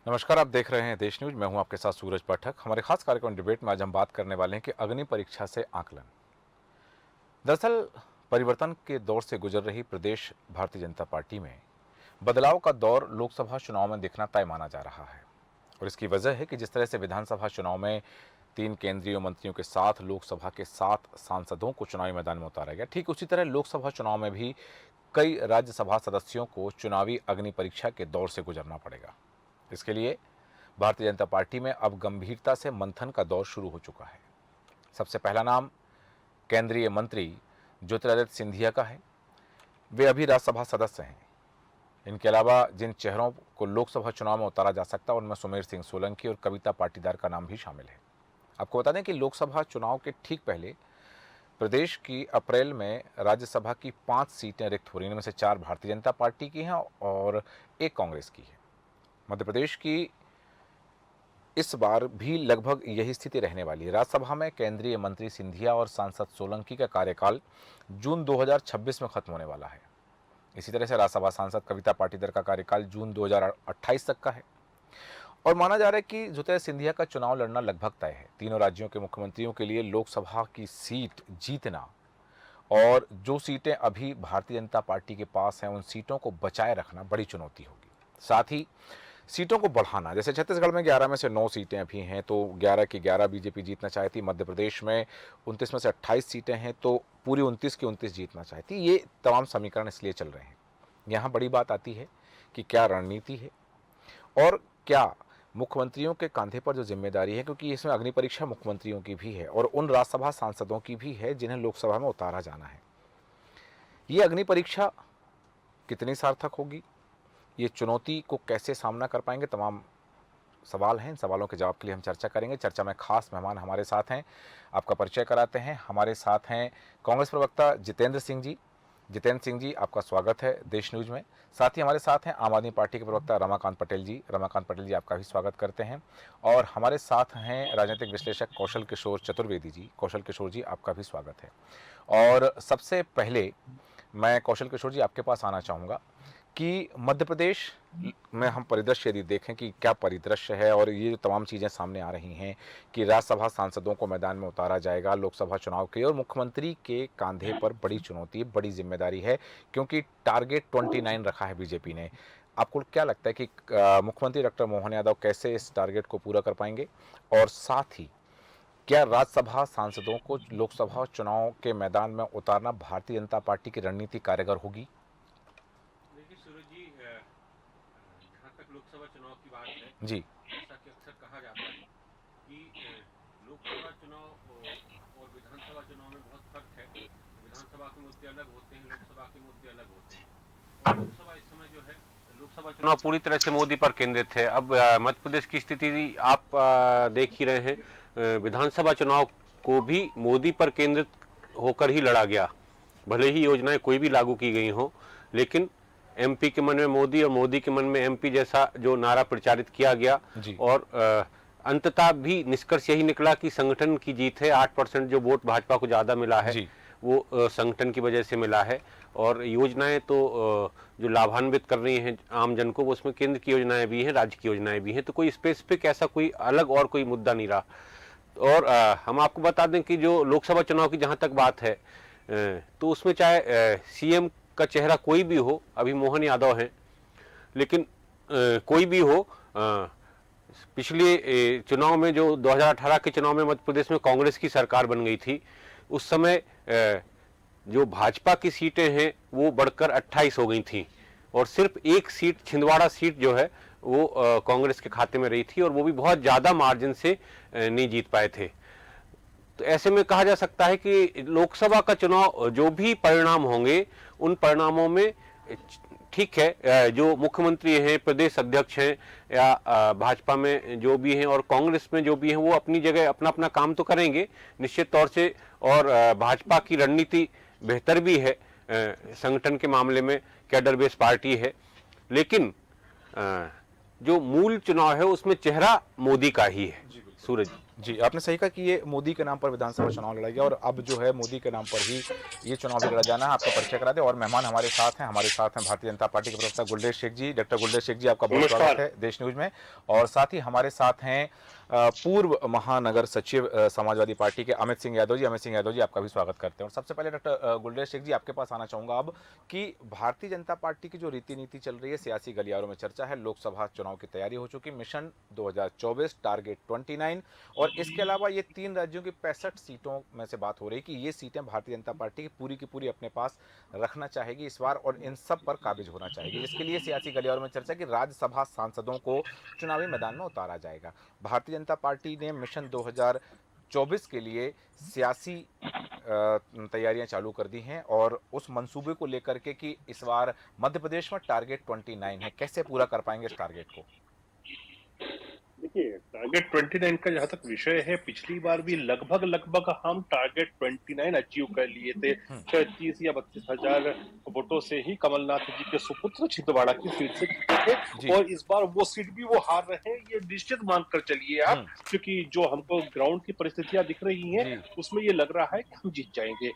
नमस्कार, आप देख रहे हैं देश न्यूज। मैं हूं आपके साथ सूरज पाठक। हमारे खास कार्यक्रम डिबेट में आज हम बात करने वाले हैं कि अग्नि परीक्षा से आकलन। दरअसल परिवर्तन के दौर से गुजर रही प्रदेश भारतीय जनता पार्टी में बदलाव का दौर लोकसभा चुनाव में दिखना तय माना जा रहा है। और इसकी वजह है कि जिस तरह से विधानसभा चुनाव में 3 केंद्रीय मंत्रियों के साथ लोकसभा के 7 सांसदों को चुनावी मैदान में उतारा गया, ठीक उसी तरह लोकसभा चुनाव में भी कई राज्यसभा सदस्यों को चुनावी अग्नि परीक्षा के दौर से गुजरना पड़ेगा। इसके लिए भारतीय जनता पार्टी में अब गंभीरता से मंथन का दौर शुरू हो चुका है। सबसे पहला नाम केंद्रीय मंत्री ज्योतिरादित्य सिंधिया का है। वे अभी राज्यसभा सदस्य हैं। इनके अलावा जिन चेहरों को लोकसभा चुनाव में उतारा जा सकता है उनमें सुमेर सिंह सोलंकी और कविता पाटीदार का नाम भी शामिल है। आपको बता दें कि लोकसभा चुनाव के ठीक पहले प्रदेश की अप्रैल में राज्यसभा की 5 सीटें रिक्त हो रही हैं। इनमें से 4 भारतीय जनता पार्टी की हैं और 1 कांग्रेस की है। मध्य प्रदेश की इस बार भी लगभग यही स्थिति रहने वाली है। राज्यसभा में केंद्रीय मंत्री सिंधिया और सांसद सोलंकी का कार्यकाल जून 2026 में खत्म होने वाला है। इसी तरह से राज्यसभा सांसद कविता पाटीदार का कार्यकाल जून 2028 तक का है। और माना जा रहा है कि ज्योतिरादित्य सिंधिया का चुनाव लड़ना लगभग तय है। तीनों राज्यों के मुख्यमंत्रियों के लिए लोकसभा की सीट जीतना और जो सीटें अभी भारतीय जनता पार्टी के पास हैं उन सीटों को बचाए रखना बड़ी चुनौती होगी। साथ ही सीटों को बढ़ाना, जैसे छत्तीसगढ़ में 11 में से 9 सीटें अभी हैं तो 11 की 11 बीजेपी जीतना चाहती। मध्य प्रदेश में 29 में से 28 सीटें हैं तो पूरी 29 की 29 जीतना चाहती। ये तमाम समीकरण इसलिए चल रहे हैं। यहाँ बड़ी बात आती है कि क्या रणनीति है और क्या मुख्यमंत्रियों के कंधे पर जो जिम्मेदारी है, क्योंकि इसमें अग्नि परीक्षा मुख्यमंत्रियों की भी है और उन राज्यसभा सांसदों की भी है जिन्हें लोकसभा में उतारा जाना है। ये अग्नि परीक्षा कितनी सार्थक होगी, ये चुनौती को कैसे सामना कर पाएंगे, तमाम सवाल हैं। इन सवालों के जवाब के लिए हम चर्चा करेंगे। चर्चा में खास मेहमान हमारे साथ हैं। आपका परिचय कराते हैं। हमारे साथ हैं कांग्रेस प्रवक्ता जितेंद्र सिंह जी। जितेंद्र सिंह जी, आपका स्वागत है देश न्यूज में। साथ ही हमारे साथ हैं आम आदमी पार्टी के प्रवक्ता रमाकांत पटेल जी। रमाकांत पटेल जी, आपका भी स्वागत करते हैं। और हमारे साथ हैं राजनीतिक विश्लेषक कौशल किशोर चतुर्वेदी जी। कौशल किशोर जी, आपका भी स्वागत है। और सबसे पहले मैं कौशल किशोर जी आपके पास आना चाहूँगा कि मध्य प्रदेश में हम परिदृश्य यदि देखें कि क्या परिदृश्य है और ये जो तमाम चीज़ें सामने आ रही हैं कि राज्यसभा सांसदों को मैदान में उतारा जाएगा लोकसभा चुनाव के, और मुख्यमंत्री के कंधे पर बड़ी चुनौती, बड़ी जिम्मेदारी है क्योंकि टारगेट 29 रखा है बीजेपी ने। आपको क्या लगता है कि मुख्यमंत्री डॉक्टर मोहन यादव कैसे इस टारगेट को पूरा कर पाएंगे, और साथ ही क्या राज्यसभा सांसदों को लोकसभा चुनाव के मैदान में उतारना भारतीय जनता पार्टी की रणनीति कारगर होगी? लोकसभा चुनाव की बात है जी, जैसा कि अक्सर कहा जाता है कि लोकसभा चुनाव और विधानसभा चुनाव में बहुत फर्क है। विधानसभा के मुद्दे अलग होते हैं, लोकसभा के मुद्दे अलग होते हैं। और लोकसभा इस समय जो है, लोकसभा चुनाव पूरी तरह से मोदी पर केंद्रित है। अब मध्य प्रदेश की स्थिति आप देख ही रहे हैं। विधानसभा चुनाव को भी मोदी पर केंद्रित होकर ही लड़ा गया। भले ही योजनाएं कोई भी लागू की गई हो, लेकिन एमपी के मन में मोदी और मोदी के मन में एमपी जैसा जो नारा प्रचारित किया गया। और अंततः भी निष्कर्ष यही निकला कि संगठन की जीत है। 8% जो वोट भाजपा को ज्यादा मिला है वो संगठन की वजह से मिला है। और योजनाएं तो जो लाभान्वित कर रही हैं आम जन को, वो उसमें केंद्र की योजनाएं भी हैं, राज्य की योजनाएं भी हैं। तो कोई स्पेसिफिक ऐसा कोई अलग और कोई मुद्दा नहीं रहा। और हम आपको बता दें कि जो लोकसभा चुनाव की जहां तक बात है, तो उसमें चाहे सीएम का चेहरा कोई भी हो, अभी मोहन यादव हैं, लेकिन कोई भी हो, पिछले चुनाव में जो 2018 के चुनाव में मध्य प्रदेश में कांग्रेस की सरकार बन गई थी, उस समय जो भाजपा की सीटें हैं वो बढ़कर 28 हो गई थी और सिर्फ एक सीट, छिंदवाड़ा सीट जो है वो कांग्रेस के खाते में रही थी और वो भी बहुत ज्यादा मार्जिन से नहीं जीत पाए थे। तो ऐसे में कहा जा सकता है कि लोकसभा का चुनाव जो भी परिणाम होंगे, उन परिणामों में ठीक है, जो मुख्यमंत्री हैं, प्रदेश अध्यक्ष हैं या भाजपा में जो भी हैं और कांग्रेस में जो भी हैं, वो अपनी जगह अपना अपना काम तो करेंगे निश्चित तौर से। और भाजपा की रणनीति बेहतर भी है, संगठन के मामले में कैडर बेस पार्टी है, लेकिन जो मूल चुनाव है उसमें चेहरा मोदी का ही है। सूरज जी, आपने सही कहा कि ये मोदी के नाम पर विधानसभा चुनाव लड़ा गया और अब जो है मोदी के नाम पर ही ये चुनाव भी लड़ा जाना है। आपका परिचय करा दें और मेहमान हमारे साथ हैं भारतीय जनता पार्टी के प्रवक्ता गुलदेव शेख जी। डॉक्टर गुलदेव शेख जी, आपका बहुत स्वागत नमस्कार। है देश न्यूज़ में। और साथ ही हमारे साथ हैं पूर्व महानगर सचिव समाजवादी पार्टी के अमित सिंह यादव जी। अमित सिंह यादव जी, आपका भी स्वागत करते हैं। और सबसे पहले डॉक्टर गुलदेव शेख जी, आपके पास आना चाहूँगा अब कि भारतीय जनता पार्टी की जो रीति नीति चल रही है, सियासी गलियारों में चर्चा है, लोकसभा चुनाव की तैयारी हो चुकी, मिशन 2024, टारगेट 29 और इसके अलावा ये 3 राज्यों की 65 सीटों में से बात हो रही कि ये सीटें भारतीय जनता पार्टी की पूरी अपने पास रखना चाहेगी इस बार और इन सब पर काबिज होना चाहेगी, जिसके लिए सियासी गलियारों में चर्चा कि राज्यसभा सांसदों को चुनावी मैदान में उतारा जाएगा। भारतीय जनता पार्टी ने मिशन 2024 के लिए सियासी तैयारियां चालू कर दी हैं और उस मंसूबे को लेकर के कि इस बार मध्य प्रदेश में टारगेट 29 है, कैसे पूरा कर पाएंगे इस टारगेट को? देखिए, टारगेट 29 का जहां तक विषय है, पिछली बार भी लगभग हम टारगेट 29 अचीव कर लिए थे। शायद 30 या 32,000 वोटों से ही कमलनाथ जी के सुपुत्र छिंदवाड़ा की सीट से जीते थे और इस बार वो सीट भी वो हार रहे हैं, ये निश्चित मानकर चलिए आप, क्योंकि जो हमको ग्राउंड की परिस्थितियां दिख रही हैं उसमें ये लग रहा है कि हम जीत जाएंगे।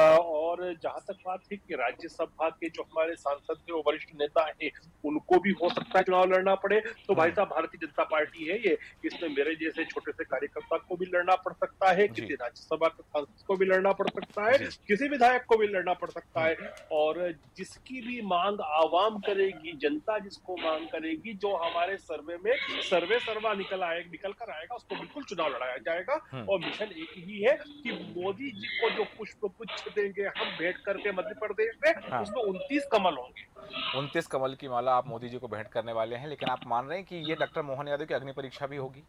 और जहां तक बात है कि राज्यसभा के जो हमारे सांसद थे, वो वरिष्ठ नेता है, उनको भी हो सकता है चुनाव लड़ना पड़े, तो भाई साहब भारतीय जनता पार्टी है ये, इसमें मेरे जैसे छोटे से कार्यकर्ता को भी लड़ना पड़ सकता है, किसी राज्यसभा के सांसद को भी लड़ना पड़ सकता है, किसी विधायक को भी लड़ना पड़ सकता है। और जिसकी भी मांग आवाम करेगी, जनता जिसको मांग करेगी, जो हमारे सर्वे में सर्वा निकल कर आएगा, उसको बिल्कुल चुनाव लड़ाया जाएगा। और मिशन एक ही है कि मोदी जी को जो पुष्प गुच्छ देंगे हम भेंट करके मध्य प्रदेश में, उसमें 29 कमल होंगे। 29 कमल की माला आप मोदी जी को भेंट करने वाले हैं, लेकिन आप मान रहे हैं कि ये डॉक्टर मोहन यादव की अग्नि परीक्षा भी होगी?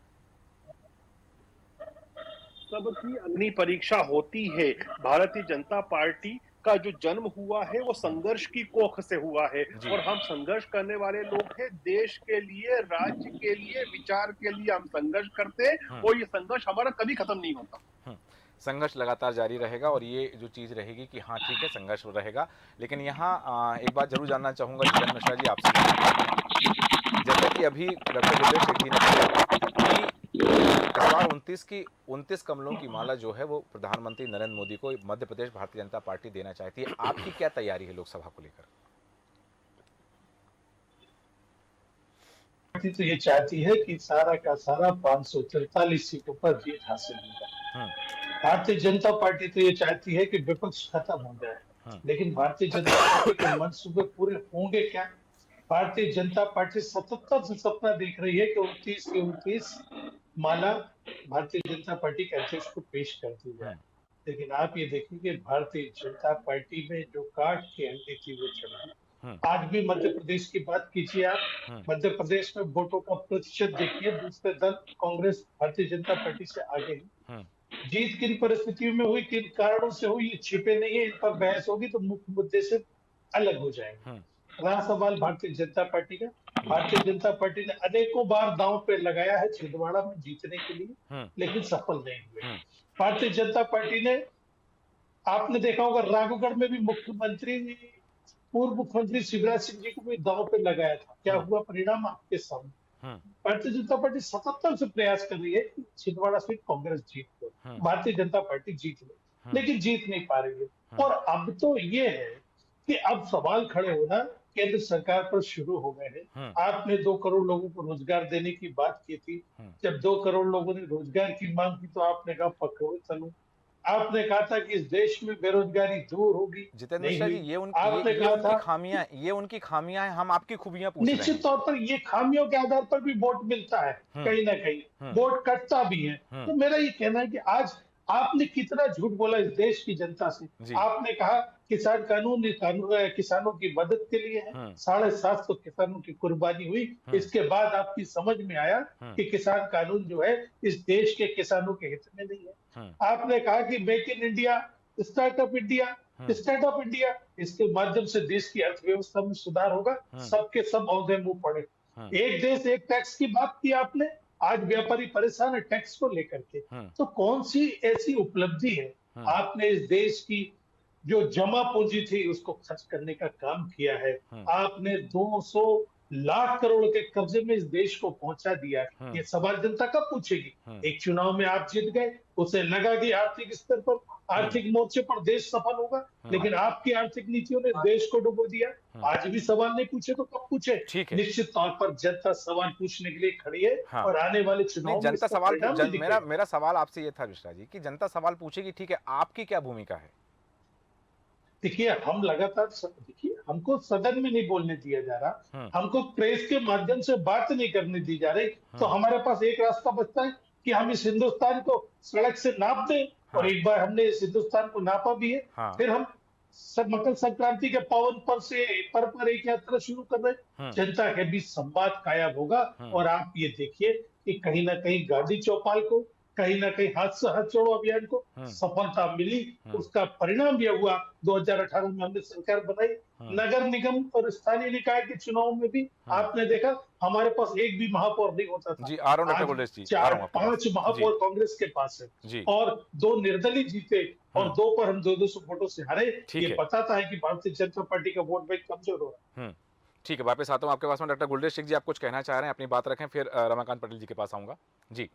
सबकी अग्नि परीक्षा होती है। भारतीय जनता पार्टी का जो जन्म हुआ है वो संघर्ष की कोख से हुआ है और हम संघर्ष करने वाले लोग हैं। देश के लिए, राज्य के लिए, विचार के लिए हम संघर्ष करते हैं और ये संघर्ष हमारा कभी खत्म नहीं होता। संघर्ष लगातार जारी रहेगा और ये जो चीज़ रहेगी कि हाँ ठीक है, संघर्ष रहेगा। लेकिन यहाँ एक बात जरूर जानना चाहूँगा जितेंद्र मिश्रा जी आपसे, जैसा कि अभी डॉक्टर गुलदेव शेख जी ने कहा कि इस बार 29 कमलों की माला जो है वो प्रधानमंत्री नरेंद्र मोदी को मध्य प्रदेश भारतीय जनता पार्टी देना चाहती है। आपकी क्या तैयारी है लोकसभा को लेकर? पार्टी तो ये चाहती है कि सारा का सारा 543 सीटों पर जीत हासिल हो। भारतीय जनता पार्टी तो ये चाहती है कि विपक्ष खत्म हो जाए, लेकिन भारतीय जनता पार्टी के मंसूबे पूरे होंगे क्या? भारतीय जनता पार्टी 77 से सपना देख रही है कि 29 के 29 माला भारतीय जनता पार्टी के अध्यक्ष को पेश कर दी जाए, लेकिन आप ये देखिए भारतीय जनता पार्टी में जो काट के अंडे थी वो चढ़ी। आज भी मध्य प्रदेश की बात कीजिए आप, मध्य प्रदेश में वोटों का प्रतिशत देखिए, दूसरे दल कांग्रेस भारतीय जनता पार्टी से आगे है। जीत किन परिस्थितियों में हुई, किन कारणों से हुई, ये छिपे नहीं है, इन पर बहस होगी तो मुख्य मुद्दे से अलग हो जाएंगे। रहा सवाल भारतीय जनता पार्टी का, भारतीय जनता पार्टी ने अनेकों बार दांव पे लगाया है छिंदवाड़ा में जीतने के लिए, लेकिन सफल नहीं हुए। भारतीय जनता पार्टी ने, आपने देखा होगा राघवगढ़ में भी पूर्व मुख्यमंत्री शिवराज सिंह जी को भी दांव पे लगाया था, क्या हुआ परिणाम आपके सामने। भारतीय जनता पार्टी 77 से प्रयास कर रही है कि छिंदवाड़ा सीट कांग्रेस जीत लो, भारतीय जनता पार्टी जीत ले, लेकिन जीत नहीं पा रही है। और अब तो ये है कि अब सवाल खड़े होना केंद्र सरकार पर शुरू हो गए हैं। आपने 2 करोड़ लोगों को रोजगार देने की बात की थी, जब 2 करोड़ लोगों ने रोजगार की मांग की तो आपने कहा पकड़ो चलो, आपने कहा था कि इस देश में बेरोजगारी दूर होगी। जितेंद्र मिश्रा जी, ये उनकी खामियां हैं, हम आपकी खूबियां पूछ रहे हैं। निश्चित तौर पर ये खामियों के आधार पर भी वोट मिलता है, कहीं ना कहीं वोट कटता भी है। तो मेरा ये कहना है कि आज आपने कितना झूठ बोला इस देश की जनता से। आपने कहा किसान कानून किसानों की मदद के लिए है, 750 किसानों की कुर्बानी हुई, इसके बाद आपकी समझ में आया कि किसान कानून जो है इस देश के किसानों के हित में नहीं है। आपने कहा कि make in India, startup India, इसके माध्यम से देश की अर्थव्यवस्था में सुधार होगा, सबके सब औहदे मुंह पड़े। एक देश एक टैक्स की बात की आपने, आज व्यापारी परेशान है टैक्स को लेकर के। तो कौन सी ऐसी उपलब्धि है आपने इस देश की जो जमा पूंजी थी उसको खर्च करने का काम किया है। आपने लाख करोड़ के कर्जे में इस देश को पहुंचा दिया है। ये सवाल जनता कब पूछेगी? एक चुनाव में आप जीत गए, उसे लगा कि आर्थिक स्तर पर, आर्थिक मोर्चे पर देश सफल होगा, लेकिन आपकी आर्थिक नीतियों ने देश को डुबो दिया। आज भी सवाल नहीं पूछे तो कब पूछे? ठीक है। निश्चित तौर पर जनता सवाल पूछने के लिए खड़ी है। हाँ। और आने वाले चुनाव नहीं, में जनता इसका सवाल परिणाम भी दिखेगा। मेरा सवाल आपसे ये था मिश्रा जी कि जनता सवाल पूछेगी, ठीक है, आपकी क्या भूमिका है? देखिए, हम लगातार देखिए, हमको सदन में नहीं बोलने दिया जा रहा, हमको प्रेस के माध्यम से बात नहीं करने दी जा रही, तो हमारे पास एक रास्ता बचता है कि हम इस हिंदुस्तान को सड़क से नाप दें। और एक बार हमने इस हिंदुस्तान को नापा भी है, फिर हम मकर संक्रांति के पावन पर्व पर एक यात्रा शुरू कर रहे हैं। जनता के बीच संवाद कायम होगा। और आप ये देखिए कि कहीं ना कहीं गांधी चौपाल को, कहीं ना कहीं हाथ से हाथ जोड़ो अभियान को सफलता मिली। उसका परिणाम यह हुआ 2018 में हमने सरकार बनाई। नगर निगम और स्थानीय निकाय के चुनाव में भी आपने देखा हमारे पास एक भी महापौर नहीं होता था। जी, आ रहा हूं डॉक्टर गुलेश जी, आ रहा हूं आपके 4-5 महापौर कांग्रेस के पास है जी। और 2 निर्दलीय जीते और 2 पर हम 200 वोटों से हारे। ठीक ये है। बताता है कि भारतीय जनता पार्टी का वोट बैंक कमजोर हो रहा है। ठीक है, वापस आता हूं आपके पास में। डॉक्टर गुलेश जी, आप कुछ कहना चाह रहे हैं, अपनी बात रखें, फिर रमाकांत पटेल जी के पास आऊंगा जी।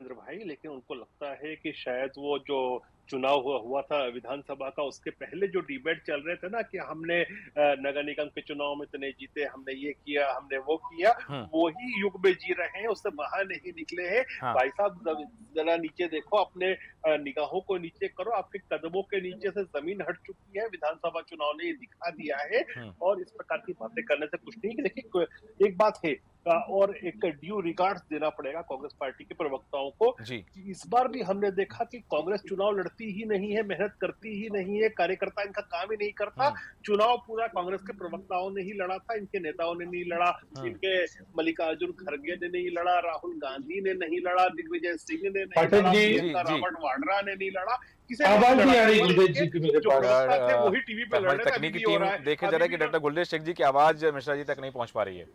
भाई, लेकिन उनको लगता है कि शायद वो जो चुनाव हुआ था विधानसभा का, उसके पहले जो डिबेट चल रहे थे ना कि हमने नगर निगम के चुनाव में इतने जीते, हमने ये किया, हमने वो किया, वही युग में जी रहे हैं, उससे बाहर नहीं निकले हैं। भाई साहब, जरा नीचे देखो, अपने निगाहों को नीचे करो, आपके कदमों के नीचे से जमीन हट चुकी है। विधानसभा चुनाव ने ये दिखा दिया है। और इस प्रकार की बातें करने से कुछ नहीं। देखिए, एक बात है और एक ड्यू रिगार्ड्स देना पड़ेगा कांग्रेस पार्टी के प्रवक्ताओं को। इस बार भी हमने देखा कि कांग्रेस चुनाव लड़ती ही नहीं है, मेहनत करती ही नहीं है, कार्यकर्ता इनका काम ही नहीं करता। चुनाव पूरा कांग्रेस के प्रवक्ताओं ने ही लड़ा था, इनके नेताओं ने नहीं लड़ा, इनके मल्लिकार्जुन खड़गे ने नहीं लड़ा, राहुल गांधी ने नहीं लड़ा, दिग्विजय सिंह ने नहीं लड़ा, रॉबर्ट वाड्रा ने नहीं लड़ा। आवाज नहीं आ रही गुलेश जी की मेरे पास। वही टीवी पे लड़ रहे थे। तकनीकी टीम देखे जरा कि डॉक्टर गुलेश शेख जी की आवाज मिश्रा जी तक नहीं पहुंच पा रही है।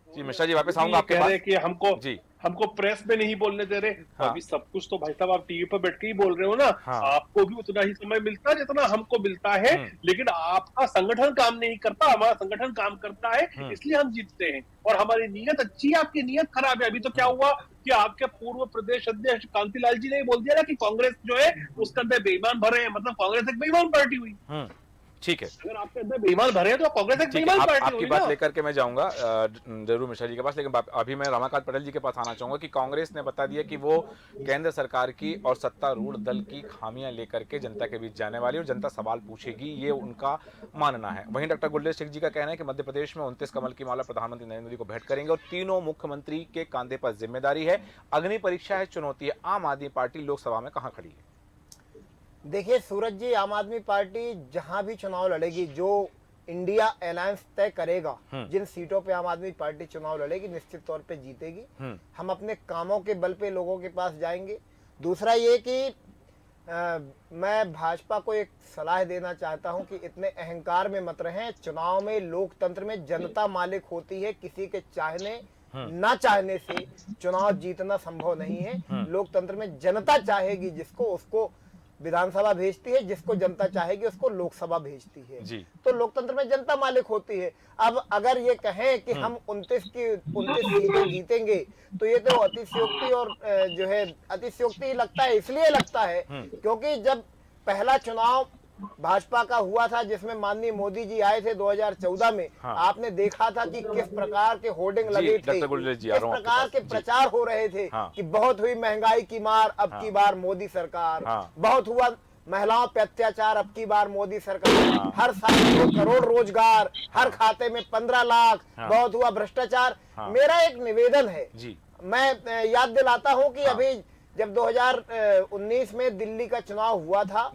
जी मिश्रा जी, वापस आऊंगा आपके पास। कि हमको प्रेस में नहीं बोलने दे रहे। तो अभी सब कुछ तो भाई साहब आप टीवी पर बैठ के ही बोल रहे हो ना। आपको भी उतना ही समय मिलता है जितना हमको मिलता है, लेकिन आपका संगठन काम नहीं करता, हमारा संगठन काम करता है, इसलिए हम जीतते हैं। और हमारी नीयत अच्छी है, आपकी नीयत खराब है। अभी तो क्या हुआ कि आपके पूर्व प्रदेश अध्यक्ष कांतिलाल जी ने बोल दिया ना कि कांग्रेस जो है उसके अंदर बेईमान भरे हैं, मतलब कांग्रेस एक बेईमान पार्टी हुई। ठीक है, अगर आपके अंदर बेईमान भरे हैं तो कांग्रेस एक बेईमान पार्टी आपकी बात लेकर के मैं जाऊंगा जरूर मिश्रा जी के पास, लेकिन अभी मैं रमाकांत पटेल जी के पास आना चाहूंगा कि कांग्रेस ने बता दिया कि वो केंद्र सरकार की और सत्तारूढ़ दल की खामियां लेकर के जनता के बीच जाने वाली और जनता सवाल पूछेगी, ये उनका मानना है। वहीं डॉक्टर गुलेश शेख जी का कहना है कि मध्य प्रदेश में 29 कमल की माला प्रधानमंत्री नरेंद्र मोदी को भेंट करेंगे और तीनों मुख्यमंत्री के कंधे पर जिम्मेदारी है। अग्नि परीक्षा है, चुनौती है। आम आदमी पार्टी लोकसभा में कहां खड़ी है? देखिए सूरज जी, आम आदमी पार्टी जहां भी चुनाव लड़ेगी, जो इंडिया अलायंस तय करेगा, जिन सीटों पे आम आदमी पार्टी चुनाव लड़ेगी निश्चित तौर पे जीतेगी। हम अपने कामों के बल पे लोगों के पास जाएंगे। दूसरा ये कि मैं भाजपा को एक सलाह देना चाहता हूं कि इतने अहंकार में मत रहें। चुनाव में लोकतंत्र में जनता मालिक होती है, किसी के चाहने ना चाहने से चुनाव जीतना संभव नहीं है। लोकतंत्र में जनता चाहेगी जिसको, उसको विधानसभा भेजती है, जिसको जनता चाहेगी उसको लोकसभा भेजती है जी। तो लोकतंत्र में जनता मालिक होती है। अब अगर ये कहें कि हम 29 सीटें जीतेंगे तो ये तो अतिशयोक्ति और जो है अतिशयोक्ति लगता है। इसलिए लगता है क्योंकि जब पहला चुनाव भाजपा का हुआ था जिसमें माननीय मोदी जी आए थे 2014 में, आपने देखा था कि किस प्रकार के होर्डिंग लगे थे, किस प्रकार के प्रचार हो रहे थे कि बहुत हुई महंगाई की मार, अब की बार मोदी सरकार, बहुत हुआ महिलाओं पे अत्याचार, अब की बार मोदी सरकार, हर साल 2 करोड़ रोजगार, हर खाते में 15 लाख, बहुत हुआ भ्रष्टाचार। मेरा एक निवेदन है, मैं याद दिलाता हूं कि अभी जब 2019 में दिल्ली का चुनाव हुआ था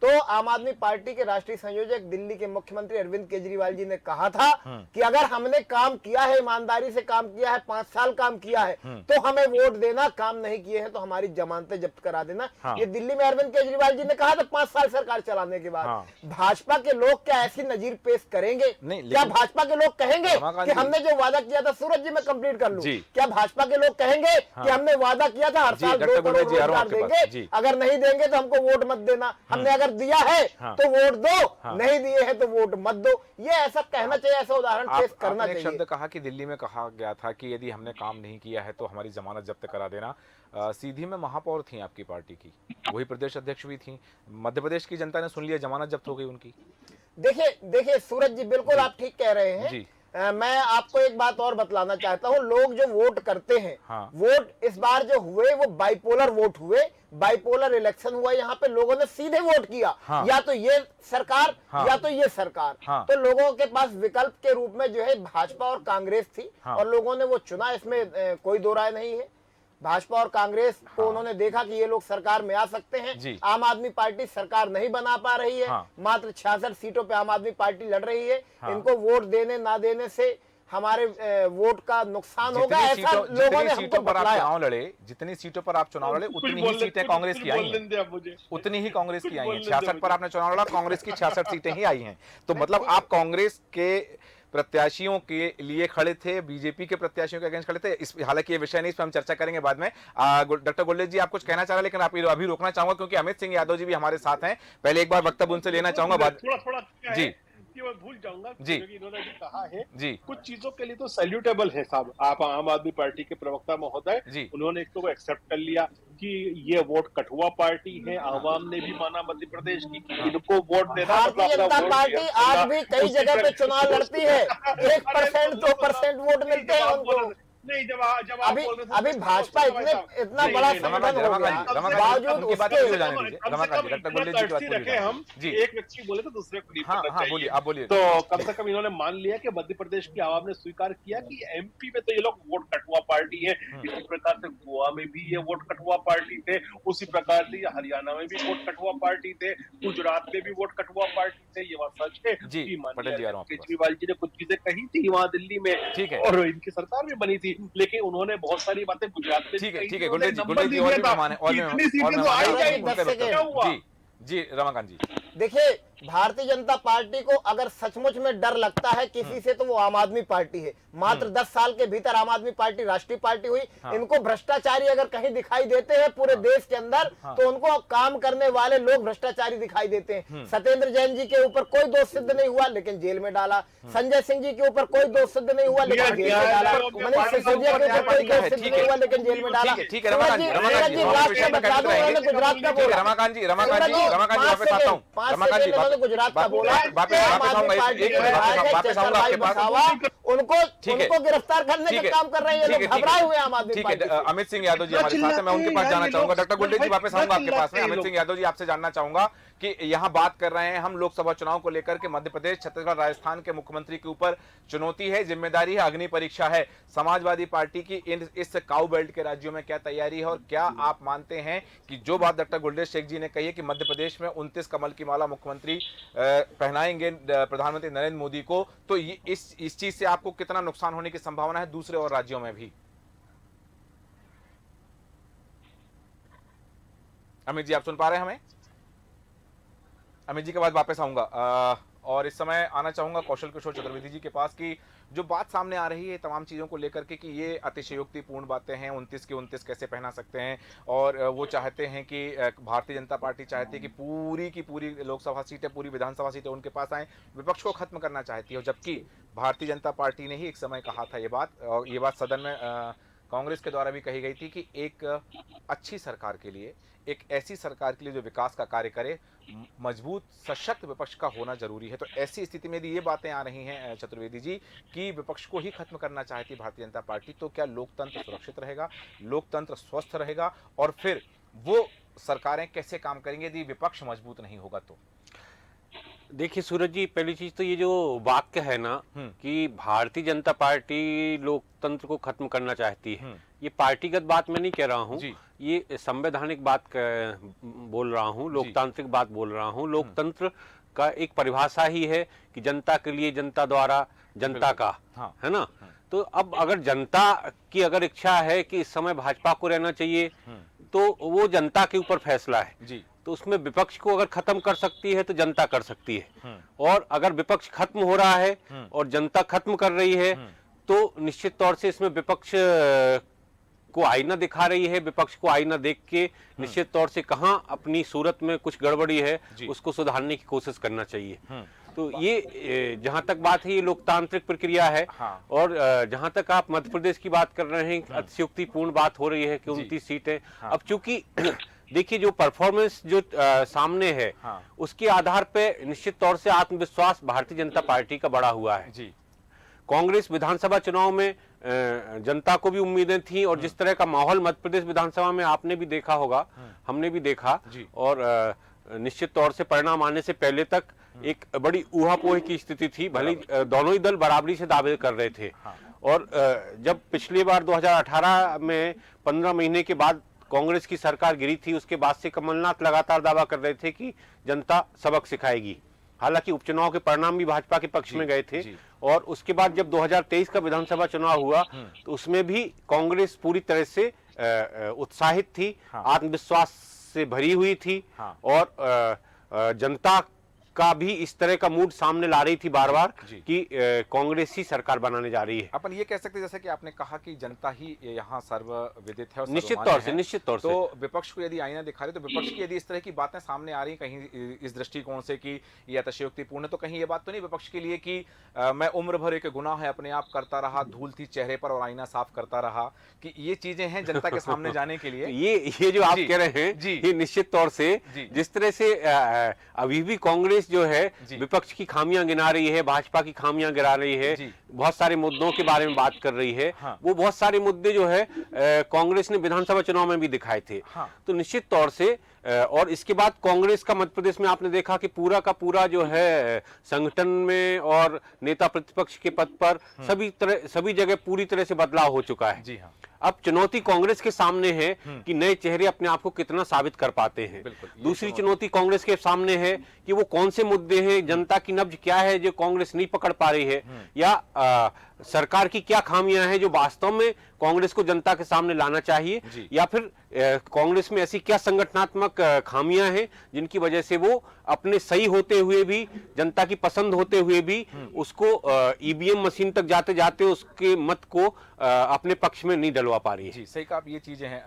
तो आम आदमी पार्टी के राष्ट्रीय संयोजक दिल्ली के मुख्यमंत्री अरविंद केजरीवाल जी ने कहा था कि अगर हमने काम किया है, ईमानदारी से काम किया है, 5 साल काम किया है तो हमें वोट देना, काम नहीं किए हैं तो हमारी जमानतें जब्त करा देना। ये दिल्ली में अरविंद केजरीवाल जी ने कहा था 5 साल सरकार चलाने के बाद। भाजपा के लोग क्या ऐसी नजीर पेश करेंगे? क्या भाजपा के लोग कहेंगे कि हमने जो वादा किया था, सूरज जी मैं कंप्लीट कर लूं, क्या भाजपा के लोग कहेंगे कि हमने वादा किया था हर साल 2 करोड़ रोजगार देंगे, अगर नहीं देंगे तो हमको वोट मत देना? हमने अगर दिया है हाँ। तो वोट दो, हाँ। नहीं दिए हैं तो वोट मत दो। ये ऐसा कहना चाहिए, ऐसा उदाहरण पेश करना आपने एक चाहिए। शब्द कहा कि दिल्ली में कहा गया था कि यदि हमने काम नहीं किया है तो हमारी जमानत जब्त करा देना। सीधी में महापौर थी आपकी पार्टी की, वही प्रदेश अध्यक्ष भी थी। मध्य प्रदेश की जनता ने सुन लिया, जमानत जब्त हो गई उनकी। देखिए सूरज जी, बिल्कुल आप ठीक कह रहे हैं जी। मैं आपको एक बात और बतलाना चाहता हूं। लोग जो वोट करते हैं, हाँ। वोट इस बार जो हुए वो बाइपोलर वोट हुए, बाइपोलर इलेक्शन हुआ। यहाँ पे लोगों ने सीधे वोट किया, हाँ। या तो ये सरकार हाँ। या तो ये सरकार। हाँ। तो लोगों के पास विकल्प के रूप में जो है भाजपा और कांग्रेस थी, हाँ। और लोगों ने वो चुना, इसमें कोई दो राय नहीं है। भाजपा और कांग्रेस को उन्होंने देखा कि ये लोग सरकार में आ सकते हैं। जी। आम आदमी पार्टी सरकार नहीं बना पा रही है, हाँ। मात्र 66 सीटों पे आम आदमी पार्टी लड़ रही है। हाँ। इनको वोट देने ना देने से हमारे वोट का नुकसान होगा, ऐसा लोगों ने हमको पर आप बताया। चुनाव लड़े, जितनी सीटों पर आप चुनाव लड़े, उतनी ही सीटें कांग्रेस की आई हैं। उतनी ही कांग्रेस की आई हैं। 66 पर आपने चुनाव लड़ा, कांग्रेस की 66 सीटें ही आई हैं। तो मतलब आप कांग्रेस के प्रत्याशियों के लिए खड़े थे, बीजेपी के प्रत्याशियों के अगेंस्ट खड़े थे। इस हालांकि ये विषय नहीं, इस पर हम चर्चा करेंगे बाद में। डॉक्टर गुरलेज जी, आप कुछ कहना चाह रहे हैं, लेकिन आप अभी रोकना चाहूंगा क्योंकि अमित सिंह यादव जी भी हमारे साथ हैं। पहले एक बार वक्तव्य उनसे लेना चाहूंगा, बाद थोड़ा जी कि मैं भूल जाऊंगा, जी। क्योंकि इन्होंने भी कहा है जी। कुछ चीजों के लिए तो सैल्यूटेबल है साहब। आप आम आदमी पार्टी के प्रवक्ता महोदय, जी। उन्होंने एक तो एक्सेप्ट कर लिया कि ये वोट कठुआ पार्टी है। आवाम ने भी माना मध्य प्रदेश की कि इनको वोट देना, भारतीय जनता पार्टी आज भी कई जगह पे चुनाव लड़ती है, 1%, 2% वोट मिलते हैं उनको। नहीं, जब अभी भाजपा इतना बड़ा संगठन हो गया, बावजूद उसके हम जी। एक व्यक्ति बोले तो दूसरे को नहीं बोलना चाहिए। बोलिए, आप बोलिए। तो कम से कम इन्होंने मान लिया कि मध्य प्रदेश की आवाम ने स्वीकार किया कि एमपी में तो ये लोग वोट कठुआ पार्टी है। इसी प्रकार से गोवा में भी ये वोट कठुआ पार्टी थे, उसी प्रकार से हरियाणा में भी वोट कठुआ पार्टी थे, गुजरात में भी वोट कठुआ पार्टी थे। ये बात सच है जी, कि पटेल जी, केजरीवाल जी ने कुछ चीजें कही थी वहाँ दिल्ली में, ठीक है, और इनकी सरकार भी बनी थी, लेकिन उन्होंने बहुत सारी बातें गुजरात में ठीक है, कही ठीक थी। है गुरलेज जी, उन्होंने गुरलेज जी, नंबर और भी दिया था मेहमान हैं, कि इतनी सीटें तो आई जाएंगी। क्या हुआ? जी जी, रमाकांत जी। देखिए, भारतीय जनता पार्टी को अगर सचमुच में डर लगता है किसी से तो वो आम आदमी पार्टी है। मात्र 10 साल के भीतर आम आदमी पार्टी राष्ट्रीय पार्टी हुई। इनको भ्रष्टाचारी अगर कहीं दिखाई देते हैं पूरे देश के अंदर, तो उनको काम करने वाले लोग भ्रष्टाचारी दिखाई देते हैं। सत्येंद्र जैन जी के ऊपर कोई दोष सिद्ध नहीं हुआ, लेकिन जेल में डाला। संजय सिंह जी के ऊपर कोई दोष सिद्ध नहीं हुआ, लेकिन जेल में डाला। मनीष सिसोदिया के ऊपर कोई दोष सिद्ध नहीं हुआ, लेकिन जेल में डाला। ठीक है, रमाकांत जी, रमाकांत जी, गुजरात का बोला। रमाकांत जी, वापस आता हूँ। रमाकांत जी, गुजरात का बोला, वापस आऊंगा, वापस आऊंगा आपके पास। उनको गिरफ्तार करने का काम कर रहे हैं, लोग घबराए हुए आम आदमी ठीक पार्टी है। अमित सिंह यादव जी हमारे साथ हैं, मैं उनके पास जाना चाहूंगा। डॉक्टर गुरलेज जी, वापस आऊंगा आपके पास में। अमित सिंह यादव जी, आपसे जानना चाहूंगा कि यहाँ बात कर रहे हैं हम लोकसभा चुनाव को लेकर के, मध्य प्रदेश, छत्तीसगढ़, राजस्थान के मुख्यमंत्री के ऊपर चुनौती है, जिम्मेदारी है, अग्नि परीक्षा है। समाजवादी पार्टी की इस काउ बेल्ट के राज्यों में क्या तैयारी है, और क्या आप मानते हैं कि जो बात डॉक्टर गुरलेज शेख जी ने कही है कि मध्य प्रदेश में 29 कमल की माला मुख्यमंत्री पहनाएंगे प्रधानमंत्री नरेंद्र मोदी को, तो इस चीज से आपको कितना नुकसान होने की संभावना है दूसरे और राज्यों में भी? अमित जी, आप सुन पा रहे हैं हमें? अमित जी के बाद वापस आऊंगा, और इस समय आना चाहूंगा कौशल किशोर चतुर्वेदी जी के पास की जो बात सामने आ रही है तमाम चीज़ों को लेकर के कि ये अतिशयोक्तिपूर्ण बातें हैं, 29 के 29 कैसे पहना सकते हैं, और वो चाहते हैं कि भारतीय जनता पार्टी चाहती है कि पूरी की पूरी लोकसभा सीटें, पूरी विधानसभा सीटें उनके पास आएँ, विपक्ष को खत्म करना चाहती है। जबकि भारतीय जनता पार्टी ने ही एक समय कहा था ये बात, और ये बात सदन में कांग्रेस के द्वारा भी कही गई थी कि एक अच्छी सरकार के लिए, एक ऐसी सरकार के लिए जो विकास का कार्य करे, मजबूत सशक्त विपक्ष का होना जरूरी है। तो ऐसी स्थिति में यदि ये बातें आ रही हैं चतुर्वेदी जी कि विपक्ष को ही खत्म करना चाहती भारतीय जनता पार्टी, तो क्या लोकतंत्र सुरक्षित रहेगा, लोकतंत्र स्वस्थ रहेगा, और फिर वो सरकारें कैसे काम करेंगी यदि विपक्ष मजबूत नहीं होगा? तो देखिए सूरज जी, पहली चीज तो ये जो वाक्य है ना कि भारतीय जनता पार्टी लोकतंत्र को खत्म करना चाहती है, ये पार्टीगत बात मैं नहीं कह रहा हूँ, ये संवैधानिक बात बोल रहा हूँ, लोकतांत्रिक बात बोल रहा हूँ। लोकतंत्र का एक परिभाषा ही है कि जनता के लिए, जनता द्वारा, जनता का, है ना। तो अब अगर जनता की अगर इच्छा है कि इस समय भाजपा को रहना चाहिए, तो वो जनता के ऊपर फैसला है जी। तो उसमें विपक्ष को अगर खत्म कर सकती है तो जनता कर सकती है, और अगर विपक्ष खत्म हो रहा है और जनता खत्म कर रही है, तो निश्चित तौर से इसमें विपक्ष को आईना दिखा रही है, विपक्ष को आईना देख के निश्चित तौर से कहां अपनी सूरत में कुछ गड़बड़ी है उसको सुधारने की कोशिश करना चाहिए। तो ये जहां तक बात है ये लोकतांत्रिक प्रक्रिया है। और जहां तक आप मध्य प्रदेश की बात कर रहे हैं, अतिशयोक्तिपूर्ण बात हो रही है कि 29 सीटें। अब चूंकि देखिए जो परफॉर्मेंस जो सामने है उसके आधार पे निश्चित तौर से आत्मविश्वास भारतीय जनता पार्टी का बढ़ा हुआ है जी। कांग्रेस विधानसभा चुनाव में जनता को भी उम्मीदें थी और जिस तरह का माहौल मध्य प्रदेश विधानसभा में आपने भी देखा होगा, हमने भी देखा, और निश्चित तौर से परिणाम आने से पहले तक एक बड़ी ऊहापोह की स्थिति थी। भले दोनों ही दल बराबरी से दावे कर रहे थे। और जब पिछली बार 2018 में 15 महीने के बाद कांग्रेस की सरकार गिरी थी, उसके बाद से कमलनाथ लगातार दावा कर रहे थे कि जनता सबक सिखाएगी। हालांकि उपचुनाव के परिणाम भी भाजपा के पक्ष में गए थे। और उसके बाद जब 2023 का विधानसभा चुनाव हुआ तो उसमें भी कांग्रेस पूरी तरह से उत्साहित थी, आत्मविश्वास से भरी हुई थी। और जनता का भी इस तरह का मूड सामने ला रही थी बार बार कि कांग्रेस ही सरकार बनाने जा रही है। अपन ये कह सकते हैं जैसे कि आपने कहा कि जनता ही यहाँ सर्वविदित है और निश्चित तौर से तो विपक्ष को यदि आईना दिखा रहे तो विपक्ष की यदि इस तरह की बातें सामने आ रही कहीं इस दृष्टिकोण से कि ये अतिशयोक्तिपूर्ण है, तो कहीं ये बात तो नहीं विपक्ष के लिए कि मैं उम्र भर एक गुनाह है अपने आप करता रहा, धूल थी चेहरे पर और आईना साफ करता रहा, कि ये चीजें हैं जनता के सामने जाने के लिए? ये जो आप कह रहे हैं ये निश्चित तौर से जिस तरह से अभी भी कांग्रेस जो है विपक्ष की खामियां गिना रही है, भाजपा की खामियां गिना रही है, बहुत सारे मुद्दों के बारे में बात कर रही है। वो बहुत सारे मुद्दे जो है कांग्रेस ने विधानसभा चुनाव में भी दिखाए थे। तो निश्चित तौर से और इसके बाद कांग्रेस का मध्य प्रदेश में आपने देखा कि पूरा का पूरा जो है संगठन में और नेता प्रतिपक्ष के पद पर सभी जगह पूरी तरह से बदलाव हो चुका है। जी हाँ। अब चुनौती कांग्रेस के सामने है कि नए चेहरे अपने आप को कितना साबित कर पाते हैं। दूसरी चुनौती कांग्रेस के सामने है कि वो कौन से मुद्दे हैं, जनता की नब्ज क्या है जो कांग्रेस नहीं पकड़ पा रही है, या सरकार की क्या खामियां हैं जो वास्तव में कांग्रेस को जनता के सामने लाना चाहिए, या फिर कांग्रेस में ऐसी क्या संगठनात्मक खामियां हैं जिनकी वजह से वो अपने सही होते हुए भी, जनता की पसंद होते हुए भी उसको ईवीएम मशीन तक जाते जाते उसके मत को अपने पक्ष में नहीं डलवा पा रही है। जी सही कहा, आप ये चीजें हैं।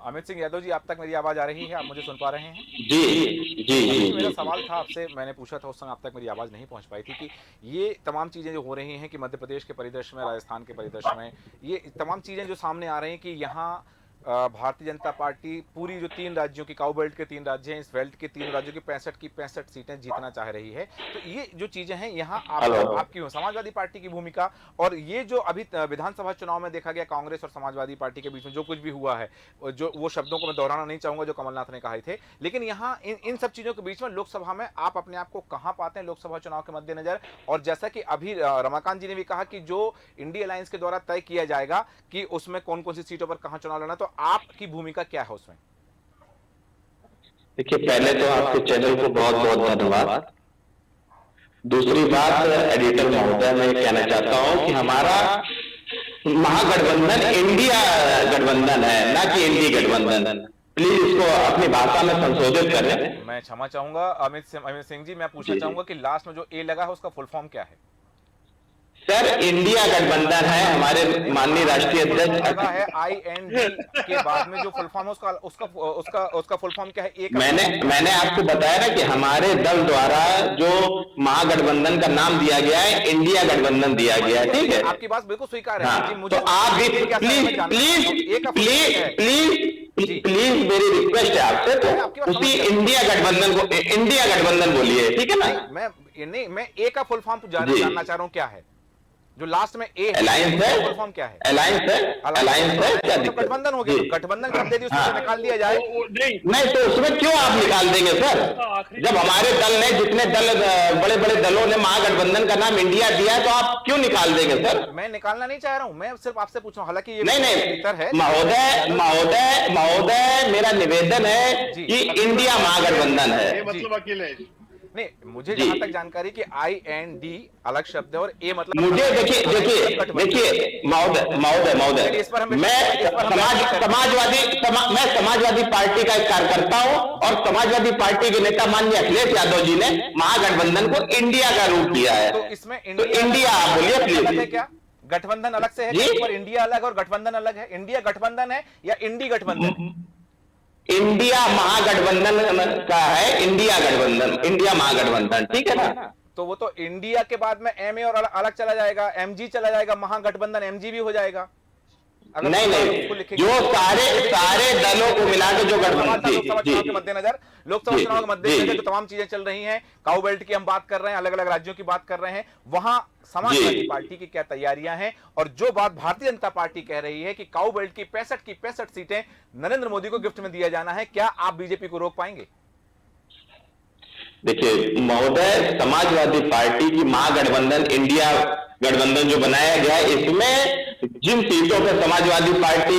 अमित सिंह यादव जी, आप तक मेरी आवाज आ रही है? आप मुझे सुन पा रहे हैं? जी। मेरा सवाल था आपसे, मैंने पूछा था उस समय, आप तक मेरी आवाज नहीं पहुंच पाई थी, कि ये तमाम चीजें जो हो रही हैं कि मध्य प्रदेश के परिदृश्य में, राजस्थान के परिदृश्य में, ये तमाम चीजें जो सामने आ रही हैं कि यहाँ भारतीय जनता पार्टी पूरी जो 3 राज्यों की, काउ बेल्ट के 3 राज्य हैं, इस बेल्ट के 3 राज्यों की 65 सीटें जीतना चाह रही है। तो ये जो चीजें हैं यहाँ आपकी समाजवादी पार्टी की भूमिका, और ये जो अभी विधानसभा चुनाव में देखा गया कांग्रेस और समाजवादी पार्टी के बीच में जो कुछ भी हुआ है, जो वो शब्दों को मैं दोहराना नहीं चाहूंगा जो कमलनाथ ने कहे थे, लेकिन यहाँ इन सब चीजों के बीच में लोकसभा में आप अपने आप को कहाँ पाते हैं लोकसभा चुनाव के मद्देनजर? और जैसा कि अभी रमाकांत जी ने भी कहा कि जो इंडिया अलायंस के द्वारा तय किया जाएगा कि उसमें कौन कौन सी सीटों पर कहाँ चुनाव लड़ना, तो आपकी भूमिका क्या है उसमें? देखिए, पहले तो आपके चैनल को बहुत बहुत धन्यवाद। दूसरी बात, एडिटर महोदय, मैं कहना चाहता हूं कि हमारा महागठबंधन इंडिया गठबंधन है, ना कि इंडी गठबंधन। प्लीज इसको अपनी भाषा में संशोधित करें। मैं क्षमा चाहूंगा अमित सिंह जी, मैं पूछना चाहूंगा कि लास्ट में जो ए लगा है उसका फुल फॉर्म क्या है? सर, इंडिया गठबंधन है। हमारे माननीय राष्ट्रीय अध्यक्ष लगा है IND के बाद में जो फुल फॉर्म है उसका फुल फॉर्म क्या है? मैंने आपको बताया ना कि हमारे दल द्वारा जो महागठबंधन का नाम दिया गया है, इंडिया गठबंधन दिया गया है। ठीक है, आपकी बात बिल्कुल स्वीकार है। हाँ, मुझे तो आप भी प्लीज मेरी रिक्वेस्ट है आपसे, तो उसी इंडिया गठबंधन बोलिए, ठीक है ना? मैं ए का फुल फॉर्म जानना चाह रहा हूँ, क्या है जो लास्ट में ए अलायंस है? फुल फॉर्म क्या है? अलायंस है क्या? गठबंधन हो गया, तो गठबंधन शब्द दे दिया, उसमें निकाल दिया जाए। नहीं तो उसमें क्यों आप निकाल देंगे सर? जब हमारे दल ने, जितने दल, बड़े बड़े दलों ने महागठबंधन का नाम इंडिया दिया है, तो आप क्यों निकाल देंगे सर? मैं निकालना नहीं चाह रहा हूँ, मैं सिर्फ आपसे पूछ रहा हूँ। हालांकि ये नहीं महोदय, मेरा निवेदन है कि इंडिया महागठबंधन है। मतलब अकेले नहीं, मुझे जहां तक जानकारी कि IND अलग शब्द है और ए मतलब, मुझे देखिए महोदय, मैं समाजवादी पार्टी का एक कार्यकर्ता हूं, और समाजवादी पार्टी के नेता माननीय अखिलेश यादव जी ने महागठबंधन को इंडिया का रूप दिया है। तो इसमें इंडिया आप बोलिए प्लीज। क्या गठबंधन अलग से है, जी? पर इंडिया अलग और गठबंधन अलग है। इंडिया गठबंधन है या इंडी गठबंधन? इंडिया महागठबंधन का है, इंडिया गठबंधन, इंडिया महागठबंधन, ठीक है ना? तो वो तो इंडिया के बाद में एमए और अलग चला जाएगा, एमजी चला जाएगा, महागठबंधन एमजी भी हो जाएगा। अगर नहीं उसको नहीं, लिखेंगे जो सारे दलों को मिला के जो गठबंधन, लोकसभा चुनाव के मद्देनजर, लोकसभा चुनाव के मद्देनजर जो तमाम चीजें चल रही हैं, काउ बेल्ट की हम बात कर रहे हैं, अलग अलग राज्यों की बात कर रहे हैं, वहां समाजवादी पार्टी की क्या तैयारियां हैं? और जो बात भारतीय जनता पार्टी कह रही है कि काउ बेल्ट की 65 सीटें नरेंद्र मोदी को गिफ्ट में दिया जाना है, क्या आप बीजेपी को रोक पाएंगे? देखिए महोदय, समाजवादी पार्टी की महागठबंधन, इंडिया गठबंधन जो बनाया गया है, इसमें जिन सीटों पर समाजवादी पार्टी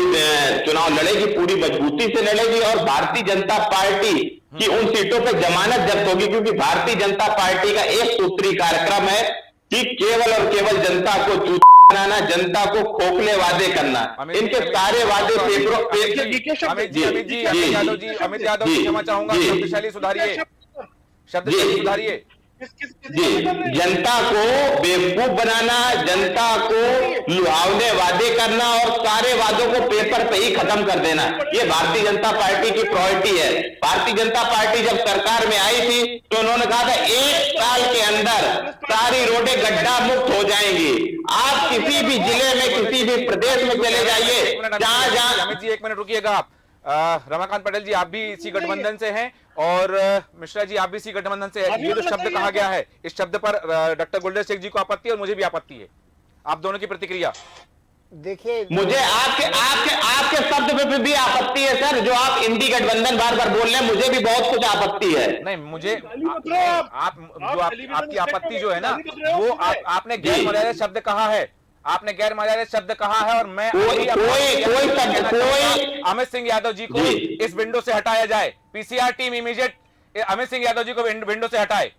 चुनाव लड़ेगी पूरी मजबूती से लड़ेगी, और भारतीय जनता पार्टी की उन सीटों पर जमानत जब्त होगी, क्योंकि भारतीय जनता पार्टी का एक सूत्री कार्यक्रम है कि केवल और केवल जनता को बनाना, जनता को खोखले वादे करना। इनके सारे वादे अमित यादव जी क्षमा चाहूंगा, शक्तिशाली सुधारिए, शब्दशैली सुधारिए। जी, जनता को बेवकूफ बनाना, जनता को लुभावने वादे करना और सारे वादों को पेपर पे ही खत्म कर देना, ये भारतीय जनता पार्टी की प्रायोरिटी है। भारतीय जनता पार्टी जब सरकार में आई थी तो उन्होंने कहा था 1 साल के अंदर सारी रोडें गड्ढा मुक्त हो जाएंगी। आप किसी भी जिले में, किसी भी प्रदेश में चले जाइए, जहां अमित जी 1 मिनट रुकिएगा आप। रमाकांत पटेल जी, आप भी इसी गठबंधन से हैं, और मिश्रा जी आप भी इसी गठबंधन से हैं। ये जो शब्द कहा गया है, इस शब्द पर डॉक्टर गुलजार शेख जी को आपत्ति है और मुझे भी आपत्ति है। आप दोनों की प्रतिक्रिया। देखिए, मुझे आपके शब्द पे भी आपत्ति है सर, जो आप इंडी गठबंधन बार बार बोल रहे हैं, मुझे भी बहुत कुछ आपत्ति है। नहीं, मुझे आपकी आपत्ति जो है ना, वो आपने गैर मर्यादित शब्द कहा है, आपने गैर मर्यादित शब्द कहा है, और मैं अमित सिंह यादव जी को इस विंडो से हटाया जाए। PCR team immediate Amit Singh Yadav ji को विंडो से हटाए।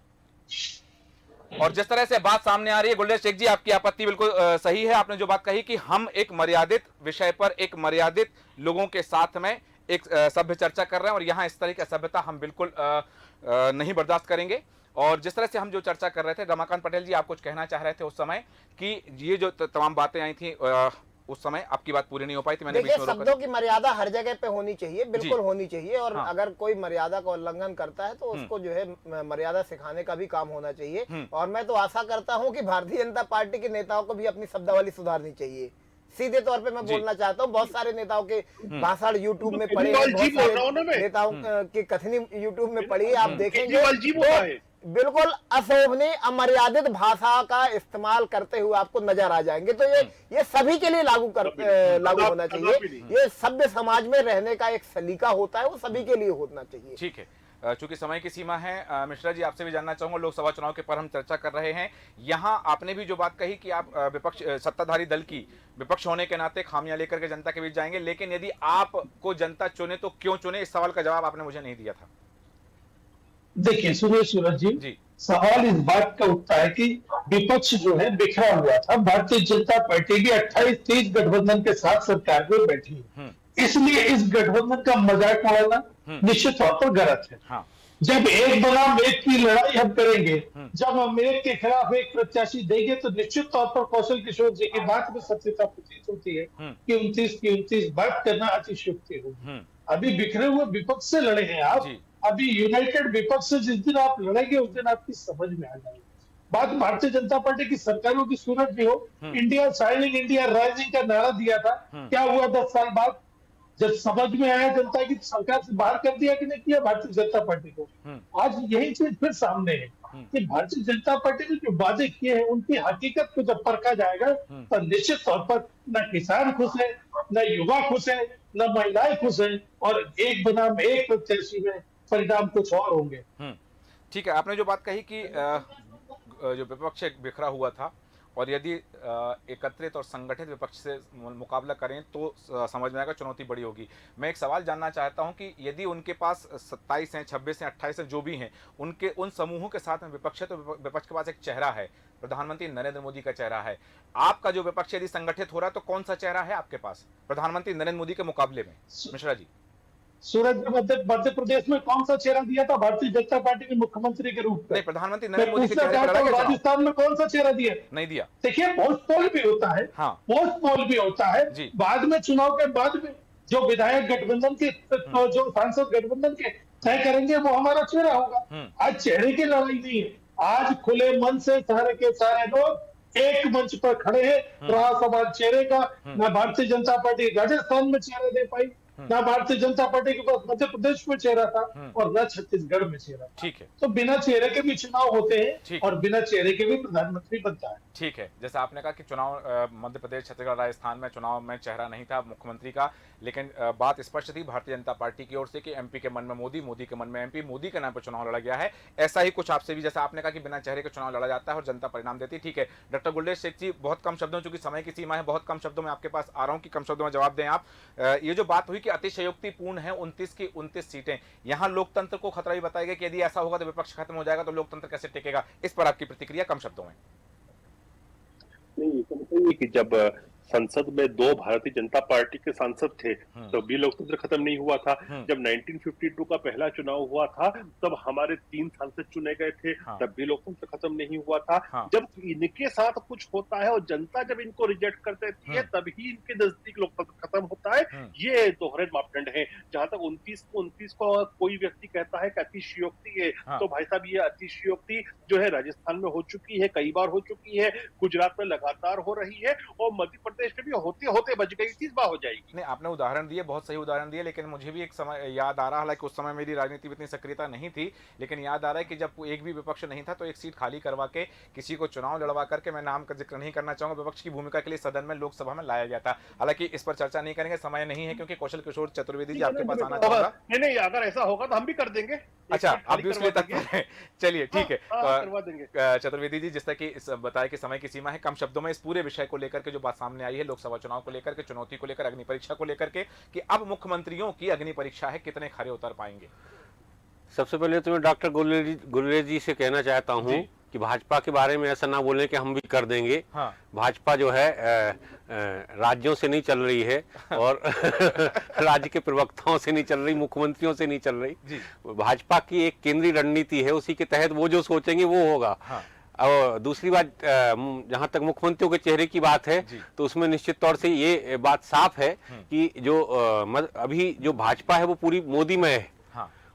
और जिस तरह से बात सामने आ रही है, गुलजार शेख जी आपकी आपत्ति बिल्कुल सही है। आपने जो बात कही कि हम एक मर्यादित विषय पर, एक मर्यादित लोगों के साथ में एक सभ्य चर्चा कर रहे हैं, और यहाँ इस तरह की असभ्यता हम बिल्कुल नहीं बर्दाश्त करेंगे। और जिस तरह से हम जो चर्चा कर रहे थे, रमाकांत पटेल जी आप कुछ कहना चाह रहे थे उस समय कि ये जो तमाम बातें आई थी उस समय आपकी बात पूरी नहीं हो पाई थी, मैंने देखिए, शब्दों की मर्यादा हर जगह पे होनी चाहिए, बिल्कुल होनी चाहिए, और अगर कोई मर्यादा का उल्लंघन करता है तो उसको जो है मर्यादा सिखाने का भी काम होना चाहिए। और मैं तो आशा करता हूं कि भारतीय जनता पार्टी के नेताओं को भी अपनी शब्दावली सुधारनी चाहिए। सीधे तौर पे मैं बोलना चाहता हूँ, बहुत सारे नेताओं के भाषण यूट्यूब में पड़े हैं, बहुत सारे नेताओं की कथनी यूट्यूब में पड़ी है, आप देखेंगे बिल्कुल अशोभनीय अमर्यादित भाषा का इस्तेमाल करते हुए आपको नजर आ जाएंगे। तो ये सभी के लिए लागू होना चाहिए। ये सभ्य समाज में रहने का एक सलीका होता है, वो सभी के लिए होना चाहिए। ठीक है, चूंकि समय की सीमा है, मिश्रा जी आपसे भी जानना चाहूंगा, लोकसभा चुनाव के पर हम चर्चा कर रहे हैं। यहाँ आपने भी जो बात कही कि आप विपक्ष, सत्ताधारी दल की विपक्ष होने के नाते खामियां लेकर के जनता के बीच जाएंगे, लेकिन यदि आपको जनता चुने तो क्यों चुने, इस सवाल का जवाब आपने मुझे नहीं दिया था। देखिए सुनिए सूरज जी, सवाल इस बात का उठता है कि विपक्ष जो है बिखरा हुआ था। भारतीय जनता पार्टी भी 28-30 गठबंधन के साथ सरकार में बैठी है, इसलिए इस गठबंधन का मजाक उड़ाना निश्चित तौर पर गलत है। हाँ। जब एक बनाम एक की लड़ाई हम करेंगे, जब हम एक के खिलाफ एक प्रत्याशी देंगे, तो निश्चित तौर पर कौशल किशोर जी की बात में सत्यता प्रतीत होती है कि 29 बात करना अतिशयोक्ति होगी। अभी बिखरे हुए विपक्ष से लड़े हैं आप, अभी यूनाइटेड विपक्ष से जिस दिन आप लड़ेंगे उस दिन आपकी समझ में आ जाएगी बात। भारतीय जनता पार्टी की सरकारों की सूरत भी हो, इंडिया शाइनिंग, इंडिया राइजिंग का नारा दिया था, क्या हुआ 10 साल बाद? जब समझ में आया जनता की सरकार से बाहर कर दिया कि नहीं किया भारतीय जनता पार्टी को। आज यही चीज फिर सामने है कि भारतीय जनता पार्टी ने जो वादे किए हैं उनकी हकीकत को जब परखा जाएगा तो निश्चित तौर पर न किसान खुश है, न युवा खुश है, न महिलाएं खुश है, और एक बनाम एक प्रत्याशी में परिणाम कुछ और होंगे। ठीक है, आपने जो बात कही कि जो विपक्ष बिखरा हुआ था, और यदि एकत्रित और संगठित विपक्ष से मुकाबला करें तो समझ में आएगा चुनौती बड़ी होगी। मैं एक सवाल जानना चाहता हूं कि यदि उनके पास 27 हैं, 26 हैं, 28 हैं, जो भी हैं, उनके उन समूहों के साथ में विपक्ष है, तो विपक्ष के पास एक चेहरा है, प्रधानमंत्री नरेंद्र मोदी का चेहरा है। आपका जो विपक्ष यदि संगठित हो रहा है तो कौन सा चेहरा है आपके पास प्रधानमंत्री नरेंद्र मोदी के मुकाबले में, मिश्रा जी? सूरज ने मध्य प्रदेश में कौन सा चेहरा दिया था भारतीय जनता पार्टी ने मुख्यमंत्री के रूप में? नहीं, प्रधानमंत्री मैं नरेंद्र मोदी के पूछना चेहरे पर चाहता लड़ा हूँ क्या चुनाव? राजस्थान में कौन सा चेहरा दिया? नहीं दिया। देखिए पोस्ट पोल भी होता है, हाँ। पोस्ट पोल भी होता है, जी। बाद में चुनाव के बाद में जो विधायक गठबंधन के जो सांसद गठबंधन के तय करेंगे वो हमारा चेहरा होगा। आज चेहरे की लड़ाई नहीं है, आज खुले मन से सारे के सारे लोग एक मंच पर खड़े हैं। रहा सवाल चेहरे का, ना भारतीय जनता पार्टी राजस्थान में चेहरा दे पाई, ना भारतीय जनता पार्टी के पास मध्य प्रदेश में चेहरा था और न छत्तीसगढ़ में चेहरा था। ठीक है। तो बिना चेहरे के भी चुनाव होते हैं ठीक। और बिना चेहरे के भी प्रधानमंत्री बनता है। ठीक है, जैसा आपने कहा कि चुनाव मध्य प्रदेश, छत्तीसगढ़, राजस्थान में चुनाव में चेहरा नहीं था मुख्यमंत्री का, लेकिन बात स्पष्ट थी भारतीय जनता पार्टी की ओर से कि एमपी के मन में मोदी, मोदी के मन में एमपी, मोदी के नाम पर चुनाव लड़ा गया है। ऐसा ही कुछ आपसे भी, जैसा आपने कहा कि बिना चेहरे के चुनाव लड़ा जाता है और जनता परिणाम देती है। ठीक है डॉक्टर गुलरेज शेख जी, बहुत कम शब्दों, चूंकि समय की सीमा है, बहुत कम शब्दों में आपके पास आ रहा हूं कि कम शब्दों में जवाब दें आप। ये जो बात हुई कि अतिशयोक्तिपूर्ण है 29 की 29 सीटें, यहां लोकतंत्र को खतरा भी बताया गया कि यदि ऐसा होगा तो विपक्ष खत्म हो जाएगा, तो लोकतंत्र कैसे टिकेगा? इस पर आपकी प्रतिक्रिया कम शब्दों में। नहीं, ये तो बताइए कि जब संसद में 2 भारतीय जनता पार्टी के सांसद थे तब भी लोकतंत्र खत्म नहीं हुआ था। जब 1952 का पहला चुनाव हुआ था तब हमारे 3 सांसद चुने गए थे, तब भी लोकतंत्र खत्म नहीं हुआ था। जब इनके साथ कुछ होता है और जनता जब इनको रिजेक्ट कर देती है तभी इनके नजदीक लोकतंत्र खत्म होता है। ये दोहरे मापदंड है। जहां तक 29 को कोई व्यक्ति कहता है कि अतिशयोक्ति है, तो भाई साहब ये अतिशयोक्ति जो है राजस्थान में हो चुकी है, कई बार हो चुकी है, गुजरात में लगातार हो रही है और मध्य प्रदेश में भी होते होते बच गई, तीस बार हो जाएगी। नहीं, आपने उदाहरण दिए, बहुत सही उदाहरण दिए, लेकिन मुझे भी एक समय याद आ रहा, हालांकि उस समय मेरी राजनीति में इतनी सक्रियता नहीं थी, लेकिन याद आ रहा है कि जब एक भी विपक्ष नहीं था तो एक सीट खाली करवा के किसी को चुनाव लड़वा करके, मैं नाम का जिक्र नहीं करना चाहूंगा, विपक्ष की भूमिका के लिए सदन में, लोकसभा में लाया गया था। हालांकि इस पर चर्चा नहीं करेंगे, समय नहीं है, क्योंकि कौशल किशोर चतुर्वेदी जी आपके पास आना चाहूंगा। नहीं, अगर ऐसा होगा तो हम भी कर देंगे। अच्छा, आप भी उसके लिए तत्पर हैं। चलिए ठीक है, करवा देंगे। चतुर्वेदी जी, जिस तरह की बताया कि समय की सीमा है, कम शब्दों में इस पूरे विषय को लेकर के जो बात सामने आई है, लोकसभा चुनाव को लेकर के, चुनौती को लेकर, अग्नि परीक्षा को लेकर के, कि अब मुख्यमंत्रियों की अग्नि परीक्षा है, कितने खरे उतर पाएंगे? सबसे पहले तो मैं डॉक्टर गुलेरिया जी से कहना चाहता हूं कि भाजपा के बारे में ऐसा ना बोलें कि हम भी कर देंगे। भाजपा जो है राज्यों से नहीं चल रही है और राज्य के प्रवक्ताओं से नहीं चल रही, मुख्यमंत्रियों से नहीं चल रही। भाजपा की एक केंद्रीय रणनीति है, उसी के तहत वो जो सोचेंगे वो होगा। और दूसरी बात, जहां तक मुख्यमंत्रियों के चेहरे की बात है तो उसमें निश्चित तौर से ये बात साफ है कि जो अभी जो भाजपा है वो पूरी मोदीमय है,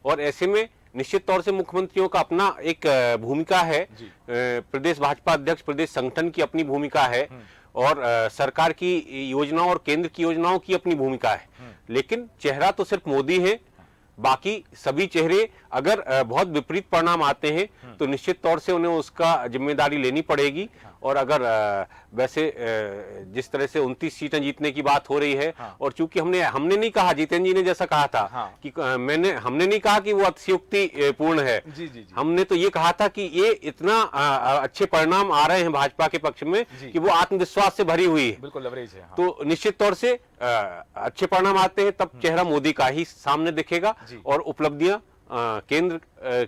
और ऐसे में निश्चित तौर से मुख्यमंत्रियों का अपना एक भूमिका है, प्रदेश भाजपा अध्यक्ष, प्रदेश संगठन की अपनी भूमिका है, और सरकार की योजनाओं और केंद्र की योजनाओं की अपनी भूमिका है। लेकिन चेहरा तो सिर्फ मोदी है, बाकी सभी चेहरे अगर बहुत विपरीत परिणाम आते हैं तो निश्चित तौर से उन्हें उसका जिम्मेदारी लेनी पड़ेगी। और अगर वैसे जिस तरह से 29 सीटें जीतने की बात हो रही है, और चूंकि हमने नहीं कहा, जितेंद्र जी ने जैसा कहा था कि हमने नहीं कहा कि वो अतिशयोक्ति पूर्ण है। हमने तो ये कहा था कि ये इतना अच्छे परिणाम आ रहे हैं भाजपा के पक्ष में कि वो आत्मविश्वास से भरी हुई है। बिल्कुल लवरेज है। तो निश्चित तौर से अच्छे परिणाम आते हैं तब चेहरा मोदी का ही सामने दिखेगा, और उपलब्धियां केंद्र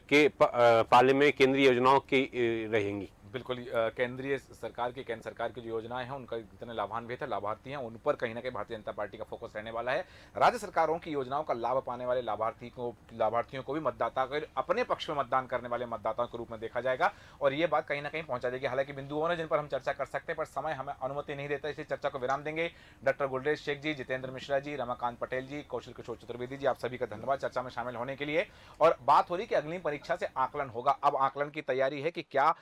के पाले में केंद्रीय योजनाओं की रहेंगी। बिल्कुल, केंद्र सरकार की जो योजनाएं हैं उनका जितने लाभान्वित है, लाभार्थी हैं, उन पर कहीं ना कहीं भारतीय जनता पार्टी का फोकस रहने वाला है। राज्य सरकारों की योजनाओं का लाभ पाने वाले लाभार्थियों को भी मतदाता को अपने पक्ष में मतदान करने वाले मतदाताओं के रूप में देखा जाएगा, और ये बात कहीं ना कहीं पहुंचा जाएगी। हालांकि बिंदुओं ने जिन पर हम चर्चा कर सकते हैं, पर समय हमें अनुमति नहीं देता, इसलिए चर्चा को विराम देंगे। डॉक्टर गुलरेज शेख जी, जितेंद्र मिश्रा जी, रमाकांत पटेल जी, कौशल किशोर चतुर्वेदी जी, आप सभी का धन्यवाद चर्चा में शामिल होने के लिए। और बात हो रही कि अग्नि परीक्षा से आकलन होगा, अब आकलन की तैयारी है कि क्या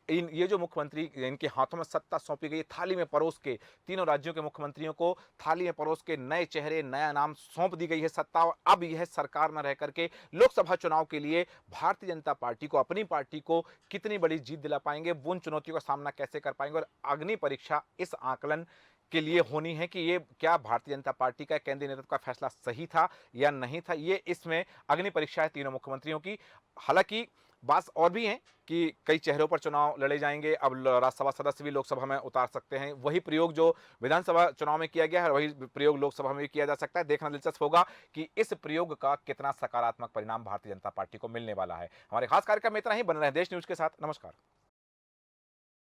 ये जो मुख्यमंत्री, इनके हाथों में सत्ता सौंपी गई, थाली में परोस के, तीनों राज्यों के मुख्यमंत्रियों को थाली में परोस के नए चेहरे, नया नाम सौंप दी गई है सत्ता, और अब यह सरकार में रह करके लोकसभा चुनाव के लिए भारतीय जनता पार्टी को, अपनी पार्टी को कितनी बड़ी जीत दिला पाएंगे, उन चुनौतियों का सामना कैसे कर पाएंगे, और अग्नि परीक्षा इस आकलन के लिए होनी है कि ये क्या भारतीय जनता पार्टी का केंद्रीय नेतृत्व का फैसला सही था या नहीं था, ये इसमें अग्नि परीक्षा है तीनों मुख्यमंत्रियों की। हालांकि बात और भी है कि कई चेहरों पर चुनाव लड़े जाएंगे, अब राज्यसभा सदस्य भी लोकसभा में उतार सकते हैं, वही प्रयोग जो विधानसभा चुनाव में किया गया है वही प्रयोग लोकसभा में भी किया जा सकता है। देखना दिलचस्प होगा कि इस प्रयोग का कितना सकारात्मक परिणाम भारतीय जनता पार्टी को मिलने वाला है। हमारे खास कार्यक्रम में इतना ही, बन रहे देश न्यूज के साथ। नमस्कार।